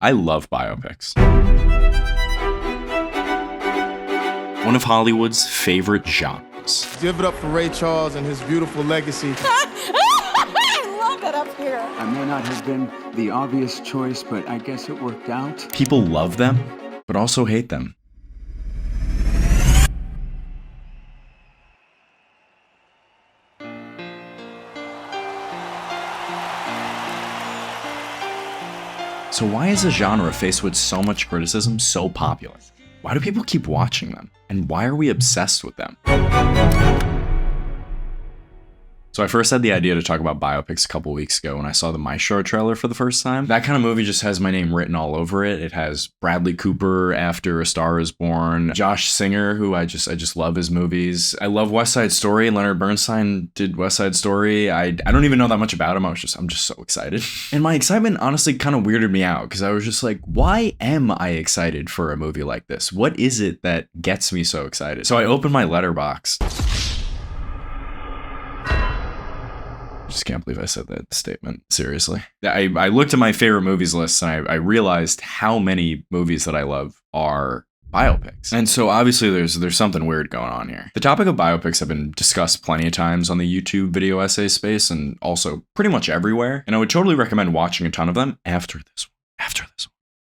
I love biopics. One of Hollywood's favorite genres. Give it up for Ray Charles and his beautiful legacy. I love it up here. I may not have been the obvious choice, but I guess it worked out. People love them, but also hate them. So why is a genre faced with so much criticism so popular? Why do people keep watching them? And why are we obsessed with them? So I first had the idea to talk about biopics a couple weeks ago when I saw the Maestro trailer for the first time. That kind of movie just has my name written all over it. It has Bradley Cooper after A Star Is Born, Josh Singer, who I just love his movies. I love West Side Story. Leonard Bernstein did West Side Story. I don't even know that much about him. I'm just so excited. And my excitement honestly kind of weirded me out because I was just like, why am I excited for a movie like this? What is it that gets me so excited? So I opened my letterbox. I just can't believe I said that statement. Seriously. I looked at my favorite movies list and I realized how many movies that I love are biopics. And so obviously there's something weird going on here. The topic of biopics have been discussed plenty of times on the YouTube video essay space and also pretty much everywhere. And I would totally recommend watching a ton of them after this one.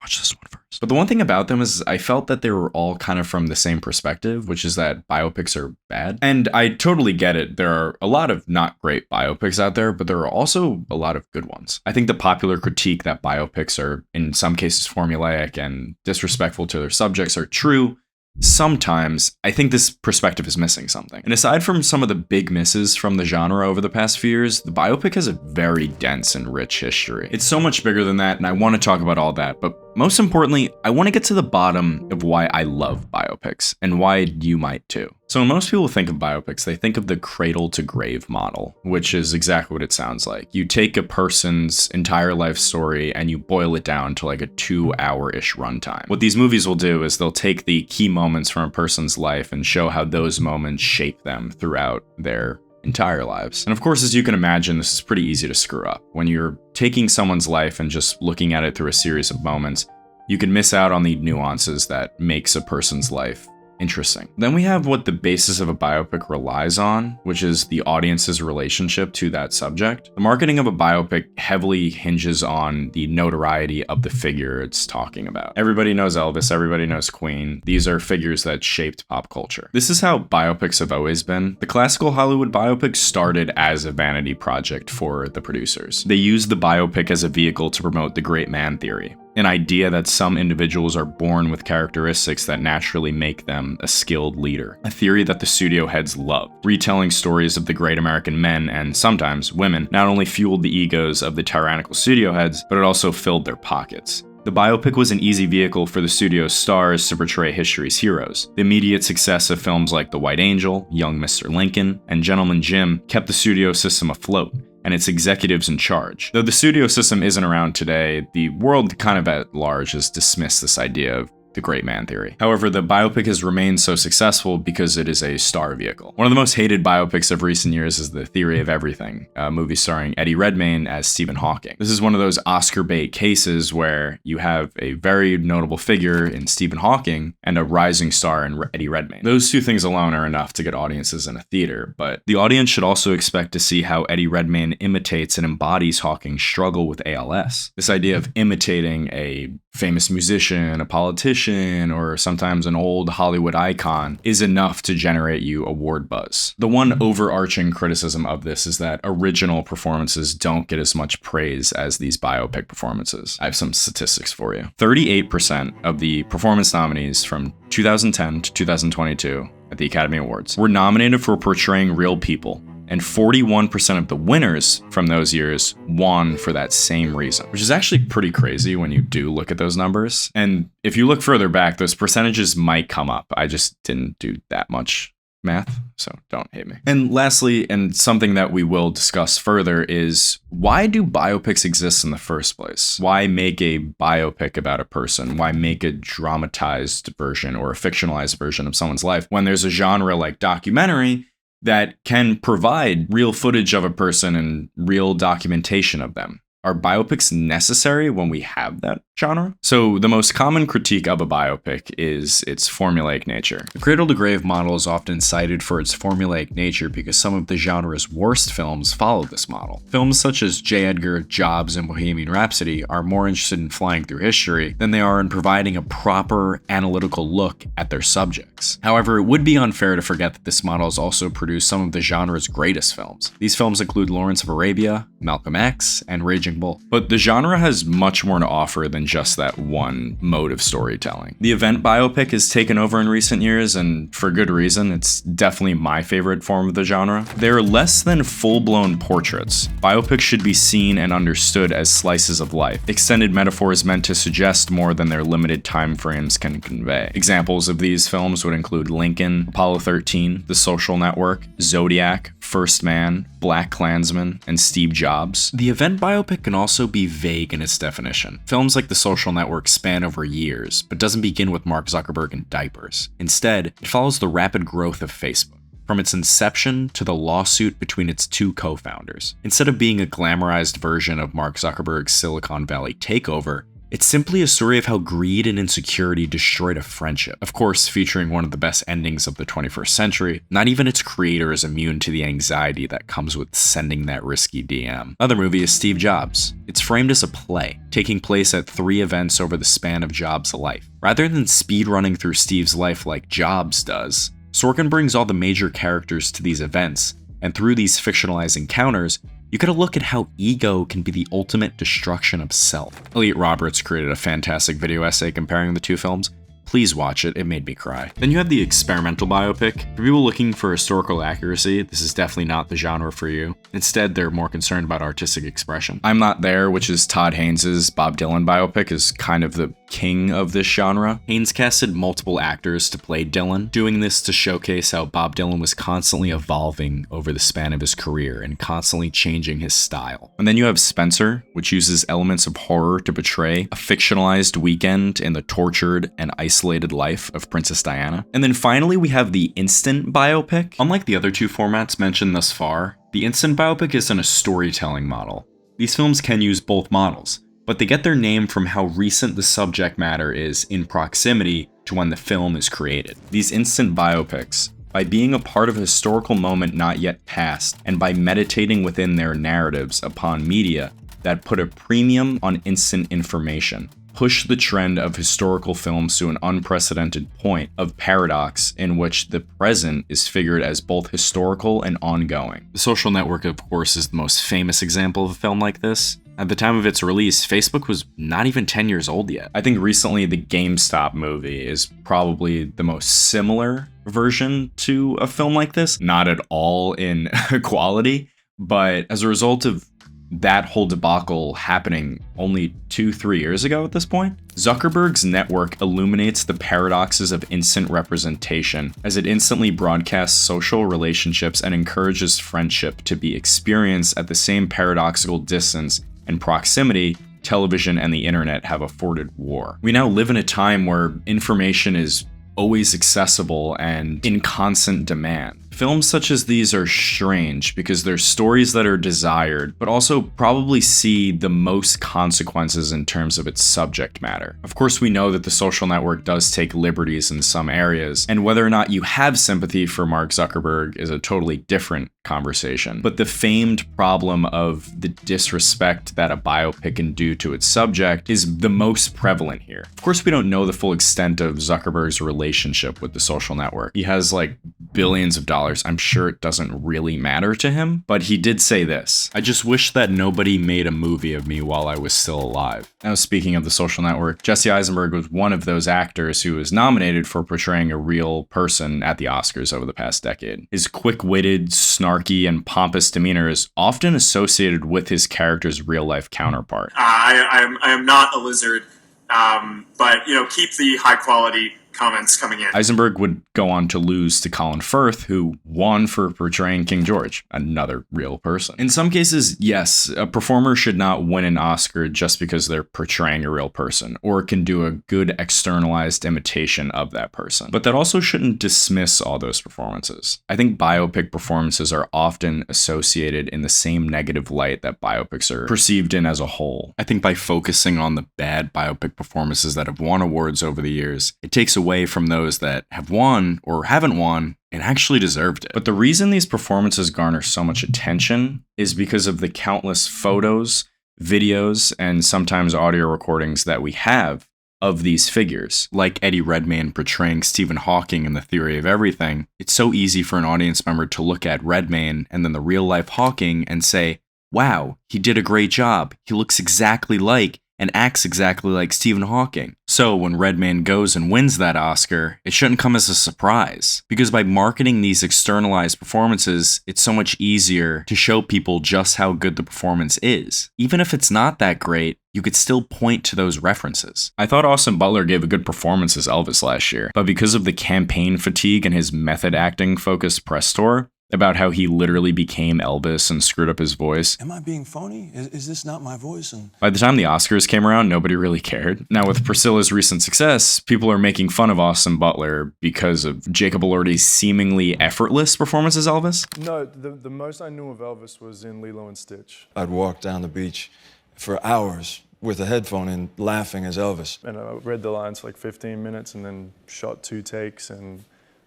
Watch this one first. But the one thing about them is I felt that they were all kind of from the same perspective, which is that biopics are bad. And I totally get it. There are a lot of not great biopics out there, but there are also a lot of good ones. I think the popular critique that biopics are in some cases formulaic and disrespectful to their subjects are true. Sometimes I think this perspective is missing something. And aside from some of the big misses from the genre over the past few years, the biopic has a very dense and rich history. It's so much bigger than that, and I want to talk about all that, but most importantly, I want to get to the bottom of why I love biopics, and why you might too. So when most people think of biopics, they think of the cradle to grave model, which is exactly what it sounds like. You take a person's entire life story and you boil it down to like a 2-hour-ish runtime. What these movies will do is they'll take the key moments from a person's life and show how those moments shape them throughout their entire lives. And of course, as you can imagine, this is pretty easy to screw up. When you're taking someone's life and just looking at it through a series of moments, you can miss out on the nuances that makes a person's life interesting. Then we have what the basis of a biopic relies on, which is the audience's relationship to that subject. The marketing of a biopic heavily hinges on the notoriety of the figure it's talking about. Everybody knows Elvis, everybody knows Queen. These are figures that shaped pop culture. This is how biopics have always been. The classical Hollywood biopic started as a vanity project for the producers. They used the biopic as a vehicle to promote the great man theory, an idea that some individuals are born with characteristics that naturally make them a skilled leader. A theory that the studio heads loved. Retelling stories of the great American men, and sometimes women, not only fueled the egos of the tyrannical studio heads, but it also filled their pockets. The biopic was an easy vehicle for the studio's stars to portray history's heroes. The immediate success of films like The White Angel, Young Mr. Lincoln, and Gentleman Jim kept the studio system afloat, and its executives in charge. Though the studio system isn't around today, the world kind of at large has dismissed this idea of the great man theory. However, the biopic has remained so successful because it is a star vehicle. One of the most hated biopics of recent years is The Theory of Everything, a movie starring Eddie Redmayne as Stephen Hawking. This is one of those Oscar bait cases where you have a very notable figure in Stephen Hawking and a rising star in Eddie Redmayne. Those two things alone are enough to get audiences in a theater, but the audience should also expect to see how Eddie Redmayne imitates and embodies Hawking's struggle with ALS. This idea of imitating a famous musician, a politician, or sometimes an old Hollywood icon is enough to generate you award buzz. The one overarching criticism of this is that original performances don't get as much praise as these biopic performances. I have some statistics for you. 38% of the performance nominees from 2010 to 2022 at the Academy Awards were nominated for portraying real people, and 41% of the winners from those years won for that same reason, which is actually pretty crazy when you do look at those numbers. And if you look further back, those percentages might come up. I just didn't do that much math, so don't hate me. And lastly, and something that we will discuss further, is why do biopics exist in the first place? Why make a biopic about a person? Why make a dramatized version or a fictionalized version of someone's life when there's a genre like documentary that can provide real footage of a person and real documentation of them? Are biopics necessary when we have that genre? So the most common critique of a biopic is its formulaic nature. The cradle-to-grave model is often cited for its formulaic nature because some of the genre's worst films follow this model. Films such as J. Edgar, Jobs, and Bohemian Rhapsody are more interested in flying through history than they are in providing a proper analytical look at their subjects. However, it would be unfair to forget that this model has also produced some of the genre's greatest films. These films include Lawrence of Arabia, Malcolm X, and Raging Bull. But the genre has much more to offer than just that one mode of storytelling. The event biopic has taken over in recent years, and for good reason. It's definitely my favorite form of the genre. They're less than full-blown portraits. Biopics should be seen and understood as slices of life, extended metaphors meant to suggest more than their limited time frames can convey. Examples of these films would include Lincoln, Apollo 13, The Social Network, Zodiac, First Man, Black Klansman, and Steve Jobs. The event biopic can also be vague in its definition. Films like The Social Network span over years, but doesn't begin with Mark Zuckerberg in diapers. Instead, it follows the rapid growth of Facebook, from its inception to the lawsuit between its two co-founders. Instead of being a glamorized version of Mark Zuckerberg's Silicon Valley takeover, it's simply a story of how greed and insecurity destroyed a friendship. Of course, featuring one of the best endings of the 21st century, not even its creator is immune to the anxiety that comes with sending that risky DM. Another movie is Steve Jobs. It's framed as a play, taking place at 3 events over the span of Jobs' life. Rather than speedrunning through Steve's life like Jobs does, Sorkin brings all the major characters to these events, and through these fictionalized encounters, you get a look at how ego can be the ultimate destruction of self. Elliot Roberts created a fantastic video essay comparing the two films. Please watch it, it made me cry. Then you have the experimental biopic. For people looking for historical accuracy, this is definitely not the genre for you. Instead, they're more concerned about artistic expression. I'm Not There, which is Todd Haynes' Bob Dylan biopic, is kind of the king of this genre. Haynes casted multiple actors to play Dylan, doing this to showcase how Bob Dylan was constantly evolving over the span of his career and constantly changing his style. And then you have Spencer, which uses elements of horror to portray a fictionalized weekend in the tortured and isolated life of Princess Diana. And then finally, we have the instant biopic. Unlike the other two formats mentioned thus far, the instant biopic isn't a storytelling model. These films can use both models, but they get their name from how recent the subject matter is in proximity to when the film is created. These instant biopics, by being a part of a historical moment not yet past, and by meditating within their narratives upon media that put a premium on instant information, push the trend of historical films to an unprecedented point of paradox in which the present is figured as both historical and ongoing. The Social Network, of course, is the most famous example of a film like this. At the time of its release, Facebook was not even 10 years old yet. I think recently the GameStop movie is probably the most similar version to a film like this. Not at all in quality, but as a result of that whole debacle happening only 2-3 years ago at this point, Zuckerberg's network illuminates the paradoxes of instant representation as it instantly broadcasts social relationships and encourages friendship to be experienced at the same paradoxical distance and proximity television and the internet have afforded war. We now live in a time where information is always accessible and in constant demand. Films such as these are strange because they're stories that are desired, but also probably see the most consequences in terms of its subject matter. Of course, we know that The Social Network does take liberties in some areas, and whether or not you have sympathy for Mark Zuckerberg is a totally different conversation. But the famed problem of the disrespect that a biopic can do to its subject is the most prevalent here. Of course, we don't know the full extent of Zuckerberg's relationship with The Social Network. He has like billions of dollars. I'm sure it doesn't really matter to him, but he did say this: "I just wish that nobody made a movie of me while I was still alive." Now, speaking of The Social Network, Jesse Eisenberg was one of those actors who was nominated for portraying a real person at the Oscars over the past decade. His quick-witted, snarky, and pompous demeanor is often associated with his character's real-life counterpart. I am not a lizard, but keep the high-quality comments coming in. Eisenberg would go on to lose to Colin Firth, who won for portraying King George, another real person. In some cases, yes, a performer should not win an Oscar just because they're portraying a real person, or can do a good externalized imitation of that person. But that also shouldn't dismiss all those performances. I think biopic performances are often associated in the same negative light that biopics are perceived in as a whole. I think by focusing on the bad biopic performances that have won awards over the years, it takes away from those that have won or haven't won and actually deserved it. But the reason these performances garner so much attention is because of the countless photos, videos, and sometimes audio recordings that we have of these figures. Like Eddie Redmayne portraying Stephen Hawking in The Theory of Everything, it's so easy for an audience member to look at Redmayne and then the real-life Hawking and say, wow, he did a great job. He looks exactly like and acts exactly like Stephen Hawking. So when Redmayne goes and wins that Oscar, it shouldn't come as a surprise, because by marketing these externalized performances, it's so much easier to show people just how good the performance is. Even if it's not that great, you could still point to those references. I thought Austin Butler gave a good performance as Elvis last year, but because of the campaign fatigue and his method acting focused press tour, about how he literally became Elvis and screwed up his voice. Am I being phony? Is this not my voice? By the time the Oscars came around, nobody really cared. Now with Priscilla's recent success, people are making fun of Austin Butler because of Jacob Elordi's seemingly effortless performance as Elvis. No, the most I knew of Elvis was in Lilo and Stitch. I'd walk down the beach for hours with a headphone in, laughing as Elvis. And I read the lines for like 15 minutes and then shot 2 takes and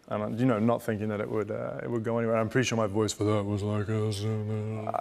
not thinking that it would go anywhere. I'm pretty sure my voice for that was like this.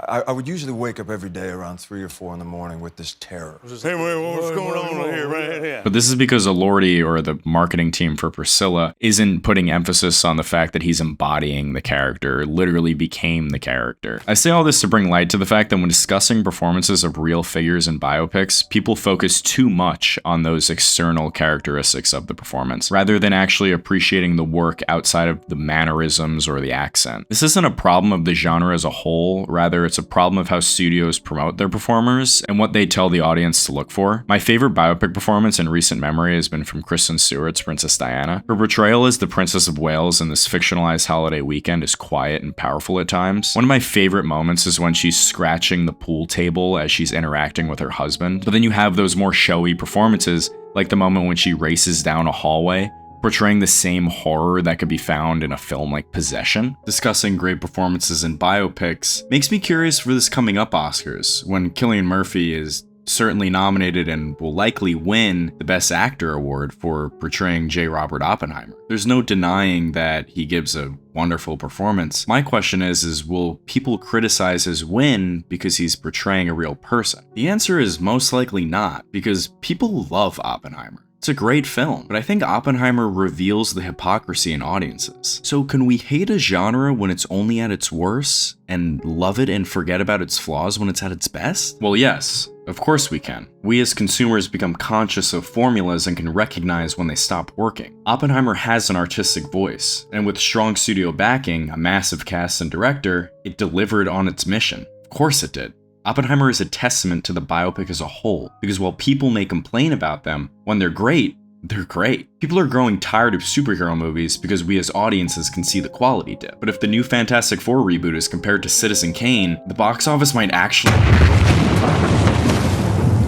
I would usually wake up every day around 3 or 4 in the morning with this terror. Hey, what's going on here, right here? But this is because Elordi, or the marketing team for Priscilla, isn't putting emphasis on the fact that he's embodying the character, literally became the character. I say all this to bring light to the fact that when discussing performances of real figures in biopics, people focus too much on those external characteristics of the performance, rather than actually appreciating the work outside of the mannerisms or the accent. This isn't a problem of the genre as a whole, rather it's a problem of how studios promote their performers and what they tell the audience to look for. My favorite biopic performance in recent memory has been from Kristen Stewart's Princess Diana. Her portrayal as the Princess of Wales in this fictionalized holiday weekend is quiet and powerful at times. One of my favorite moments is when she's scratching the pool table as she's interacting with her husband. But then you have those more showy performances, like the moment when she races down a hallway, portraying the same horror that could be found in a film like Possession. Discussing great performances in biopics makes me curious for this coming up Oscars, when Cillian Murphy is certainly nominated and will likely win the Best Actor award for portraying J. Robert Oppenheimer. There's no denying that he gives a wonderful performance. My question is will people criticize his win because he's portraying a real person? The answer is most likely not, because people love Oppenheimer. It's a great film, but I think Oppenheimer reveals the hypocrisy in audiences. So can we hate a genre when it's only at its worst, and love it and forget about its flaws when it's at its best? Well, yes, of course we can. We as consumers become conscious of formulas and can recognize when they stop working. Oppenheimer has an artistic voice, and with strong studio backing, a massive cast and director, it delivered on its mission. Of course it did. Oppenheimer is a testament to the biopic as a whole, because while people may complain about them, when they're great, they're great. People are growing tired of superhero movies because we as audiences can see the quality dip. But if the new Fantastic Four reboot is compared to Citizen Kane, the box office might actually...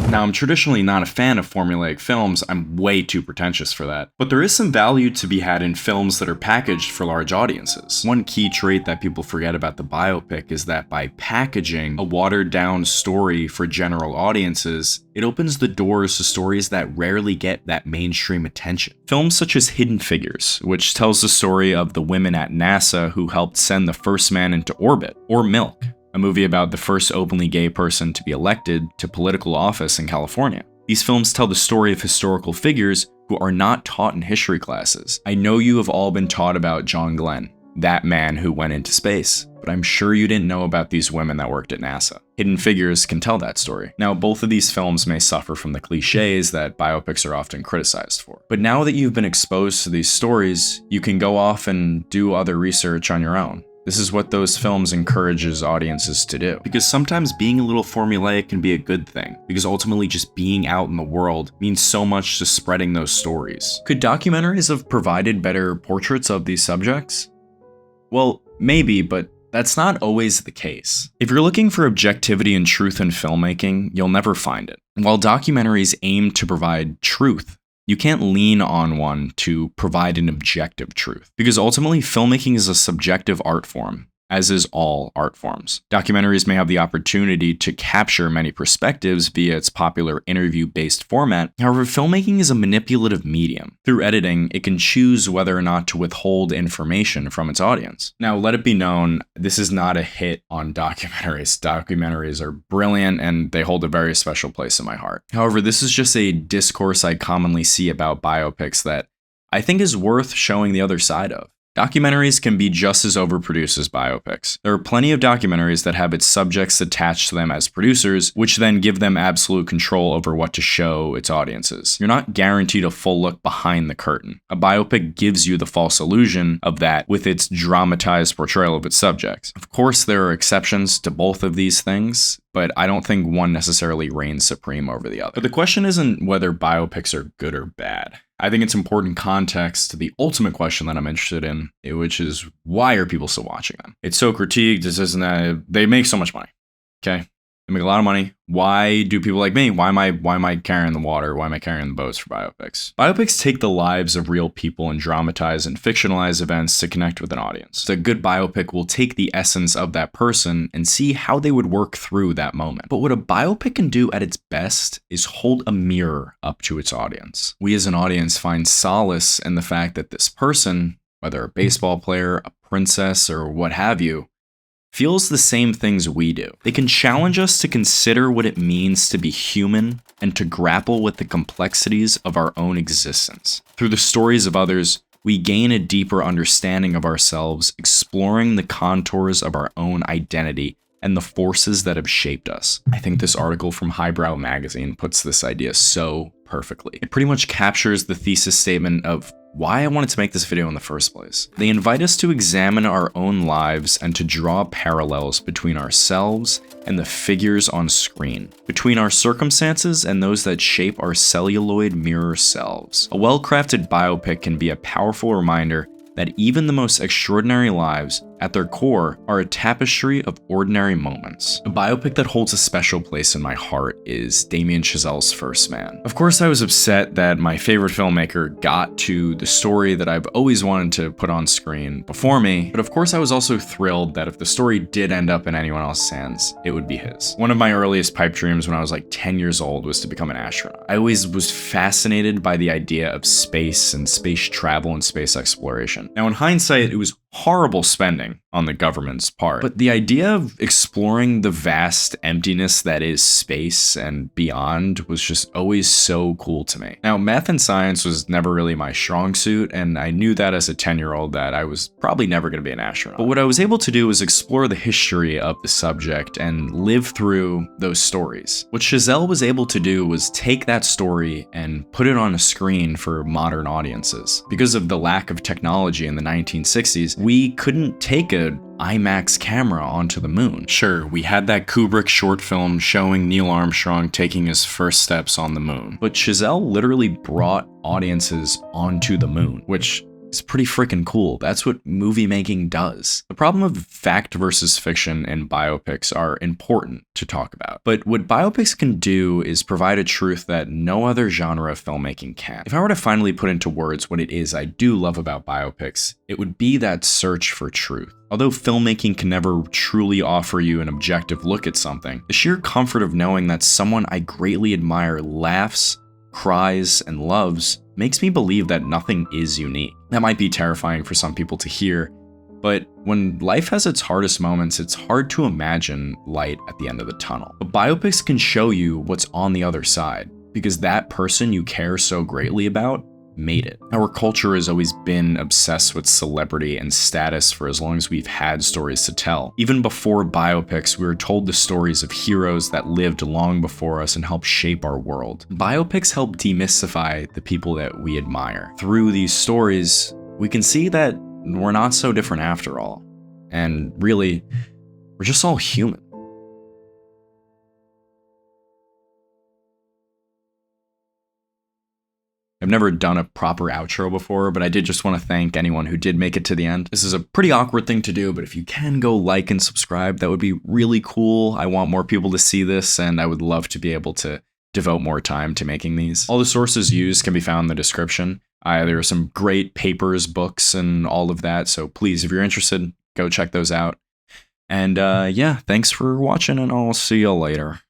Now, I'm traditionally not a fan of formulaic films, I'm way too pretentious for that. But there is some value to be had in films that are packaged for large audiences. One key trait that people forget about the biopic is that by packaging a watered-down story for general audiences, it opens the doors to stories that rarely get that mainstream attention. Films such as Hidden Figures, which tells the story of the women at NASA who helped send the first man into orbit, or Milk, a movie about the first openly gay person to be elected to political office in California. These films tell the story of historical figures who are not taught in history classes. I know you have all been taught about John Glenn, that man who went into space, but I'm sure you didn't know about these women that worked at NASA. Hidden Figures can tell that story. Now, both of these films may suffer from the cliches that biopics are often criticized for. But now that you've been exposed to these stories, you can go off and do other research on your own. This is what those films encourages audiences to do. Because sometimes being a little formulaic can be a good thing, because ultimately just being out in the world means so much to spreading those stories. Could documentaries have provided better portraits of these subjects? Well, maybe, but that's not always the case. If you're looking for objectivity and truth in filmmaking, you'll never find it. While documentaries aim to provide truth, you can't lean on one to provide an objective truth, because ultimately filmmaking is a subjective art form, as is all art forms. Documentaries may have the opportunity to capture many perspectives via its popular interview-based format. However, filmmaking is a manipulative medium. Through editing, it can choose whether or not to withhold information from its audience. Now, let it be known, this is not a hit on documentaries. Documentaries are brilliant and they hold a very special place in my heart. However, this is just a discourse I commonly see about biopics that I think is worth showing the other side of. Documentaries can be just as overproduced as biopics. There are plenty of documentaries that have its subjects attached to them as producers, which then give them absolute control over what to show its audiences. You're not guaranteed a full look behind the curtain. A biopic gives you the false illusion of that with its dramatized portrayal of its subjects. Of course, there are exceptions to both of these things, but I don't think one necessarily reigns supreme over the other. But the question isn't whether biopics are good or bad. I think it's important context to the ultimate question that I'm interested in, which is why are people still watching them? It's so critiqued, this isn't that, they make so much money, okay? They make a lot of money. Why do people like me? Why am I carrying the water? Why am I carrying the boats for biopics? Biopics take the lives of real people and dramatize and fictionalize events to connect with an audience. A good biopic will take the essence of that person and see how they would work through that moment. But what a biopic can do at its best is hold a mirror up to its audience. We as an audience find solace in the fact that this person, whether a baseball player, a princess, or what have you, feels the same things we do. They can challenge us to consider what it means to be human and to grapple with the complexities of our own existence. Through the stories of others, we gain a deeper understanding of ourselves, exploring the contours of our own identity and the forces that have shaped us. I think this article from Highbrow Magazine puts this idea so perfectly. It pretty much captures the thesis statement of why I wanted to make this video in the first place. They invite us to examine our own lives and to draw parallels between ourselves and the figures on screen, between our circumstances and those that shape our celluloid mirror selves. A well-crafted biopic can be a powerful reminder that even the most extraordinary lives, at their core, are a tapestry of ordinary moments. A biopic that holds a special place in my heart is Damien Chazelle's First Man. Of course, I was upset that my favorite filmmaker got to the story that I've always wanted to put on screen before me, but of course I was also thrilled that if the story did end up in anyone else's hands, it would be his. One of my earliest pipe dreams when I was like 10 years old was to become an astronaut. I always was fascinated by the idea of space and space travel and space exploration. Now in hindsight, it was horrible spending on the government's part, but the idea of exploring the vast emptiness that is space and beyond was just always so cool to me. Now, math and science was never really my strong suit, and I knew that as a 10-year-old that I was probably never going to be an astronaut. But what I was able to do was explore the history of the subject and live through those stories. What Chazelle was able to do was take that story and put it on a screen for modern audiences. Because of the lack of technology in the 1960s, we couldn't take an IMAX camera onto the moon. Sure, we had that Kubrick short film showing Neil Armstrong taking his first steps on the moon, but Chazelle literally brought audiences onto the moon, which is pretty freaking cool. That's what movie making does. The problem of fact versus fiction in biopics are important to talk about. But what biopics can do is provide a truth that no other genre of filmmaking can. If I were to finally put into words what it is I do love about biopics, it would be that search for truth. Although filmmaking can never truly offer you an objective look at something, the sheer comfort of knowing that someone I greatly admire laughs, cries, and loves makes me believe that nothing is unique. That might be terrifying for some people to hear, but when life has its hardest moments, it's hard to imagine light at the end of the tunnel. But biopics can show you what's on the other side, because that person you care so greatly about made it. Our culture has always been obsessed with celebrity and status for as long as we've had stories to tell. Even before biopics, we were told the stories of heroes that lived long before us and helped shape our world. Biopics help demystify the people that we admire. Through these stories, we can see that we're not so different after all. And really, we're just all human. I've never done a proper outro before, but I did just want to thank anyone who did make it to the end. This is a pretty awkward thing to do, but if you can go like and subscribe, that would be really cool. I want more people to see this, and I would love to be able to devote more time to making these. All the sources used can be found in the description. There are some great papers, books, and all of that, so please, if you're interested, go check those out. And yeah, thanks for watching, and I'll see you later.